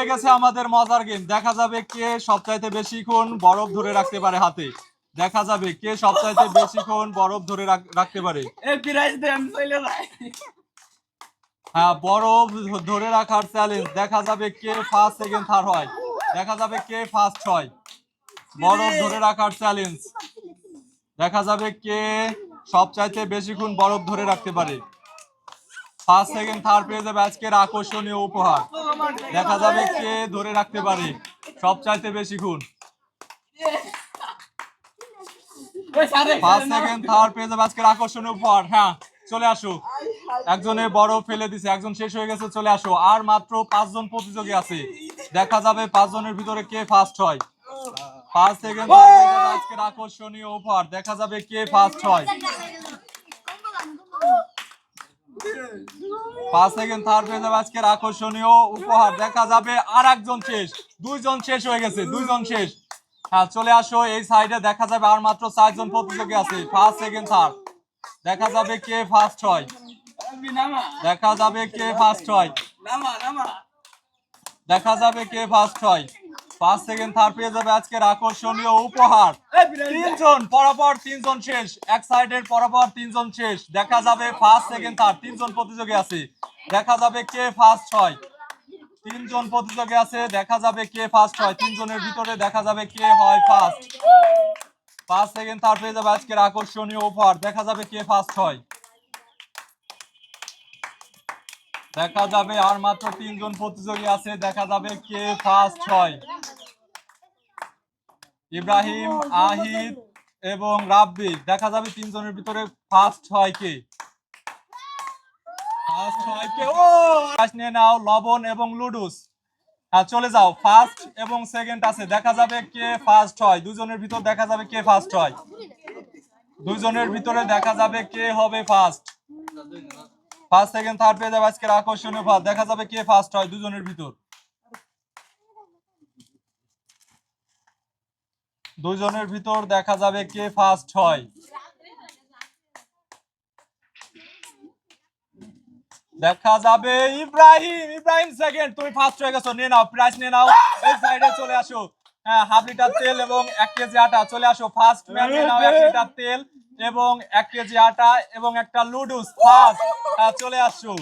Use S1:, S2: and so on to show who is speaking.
S1: হয়ে গেছে আমাদের মজার গেম। দেখা যাবে কে সবচাইতে বেশিক্ষণ বরফ ধরে রাখতে পারে হাতে। দেখা যাবে কে সবচাইতে বেশিক্ষণ বরফ ধরে রাখতে পারে। হ্যাঁ, বরফ ধরে রাখার চ্যালেঞ্জ। দেখা যাবে কে ফার্স্ট সেকেন্ড থার্ড হয়। দেখা যাবে কে ফার্স্ট হয়। বরফ ধরে রাখার চ্যালেঞ্জ। দেখা যাবে কে সবচাইতে বেশিক্ষণ বরফ ধরে রাখতে পারে। ফার্স্ট সেকেন্ড থার্ড পেয়ে যাবে আজকের আকর্ষণীয় উপহার। দেখা যাবে কে ধরে রাখতে পারে সবচাইতে বেশিক্ষণ। ফার্স্ট সেকেন্ড থার্ড পেয়ে যাবে আজকের আকর্ষণীয় উপহার। হ্যাঁ, চলে আসো। একজনে বরফ ফেলে দিছে, একজন শেষ হয়ে গেছে, চলে আসো। আর মাত্র 5 জন প্রতিযোগী আছে। দেখা যাবে 5 জনের ভিতরে কে ফার্স্ট হয়। ফার্স্ট সেকেন্ড থার্ড পেয়ে যাবে আজকের আকর্ষণীয় উপহার। দেখা যাবে কে ফার্স্ট হয়। 5 সেকেন্ড থার্ড পেয়ে যাবে আজকের আকর্ষণীয় উপহার। দেখা যাবে আর একজন শেষ। 2 জন শেষ হয়ে গেছে, 2 জন শেষ। হ্যাঁ, চলে আসো এই সাইডে। দেখা যাবে আর মাত্র 4 জন প্রতিযোগী আছে। First second third. দেখা যাবে কে ফার্স্ট হয়। দেখা যাবে কে ফার্স্ট হয়। দেখা যাবে কে ফার্স্ট হয়। ফার্স্ট সেকেন্ড থার্ড পেয়ে যাবে আজকের আকর্ষণীয় উপহার। 3 জন পরপর, 3 জন শেষ। এক সাইডের পরপর 3 জন শেষ। দেখা যাবে ফার্স্ট সেকেন্ড থার্ড 3 জন প্রতিযোগী আছে। দেখা যাবে কে ফার্স্ট হয়। 3 জন প্রতিযোগী আছে। দেখা যাবে কে ফার্স্ট হয়। 3 জনের ভিতরে দেখা যাবে কে হয় ফার্স্ট। ফার্স্ট সেকেন্ড থার্ড পেয়ে যাবে আজকের আকর্ষণীয় উপহার। দেখা যাবে কে ফার্স্ট হয়। দেখা যাবে আর মাত্র 3 জন প্রতিযোগী আছে। দেখা যাবে কে ফার্স্ট হয়। ইব্রাহিম, আহিদ এবং রাব্বি। দেখা যাবে 3 জনের ভিতরে ফার্স্ট হয় কে। ফার্স্ট হয় কে? ও নিয়ে নাও লবণ এবং লুডুস। হ্যাঁ, চলে যাও। ফার্স্ট এবং সেকেন্ড আছে। দেখা যাবে কে ফার্স্ট হয়। 2 জনের ভিতর দেখা যাবে কে ফার্স্ট হয়। 2 জনের ভিতরে দেখা যাবে কে হবে ফার্স্ট। ফার্স্ট সেকেন্ড থার্ড পেয়ে যাবে আজকের আকর্ষণীয় ফার্স্ট। দেখা যাবে কে ফার্স্ট হয় 2 জনের ভিতর। 2 জনের ভিতর দেখা যাবে কে ফার্স্ট হয়। দেখা যাবে ইব্রাহিম। ইব্রাহিম সেকেন্ড, তুমি ফার্স্ট হয়ে গেছো। নিয়ে নাও, প্রাইজ নিয়ে নাও। এই সাইডে চলে আসো। হ্যাঁ, হাফ লিটার তেল এবং 1 কেজি আটা। চলে আসো। ফার্স্ট ম্যান নিয়ে নাও 1 লিটার তেল এবং 1 কেজি আটা এবং একটা লুডুস। ফার্স্ট, চলে আসো।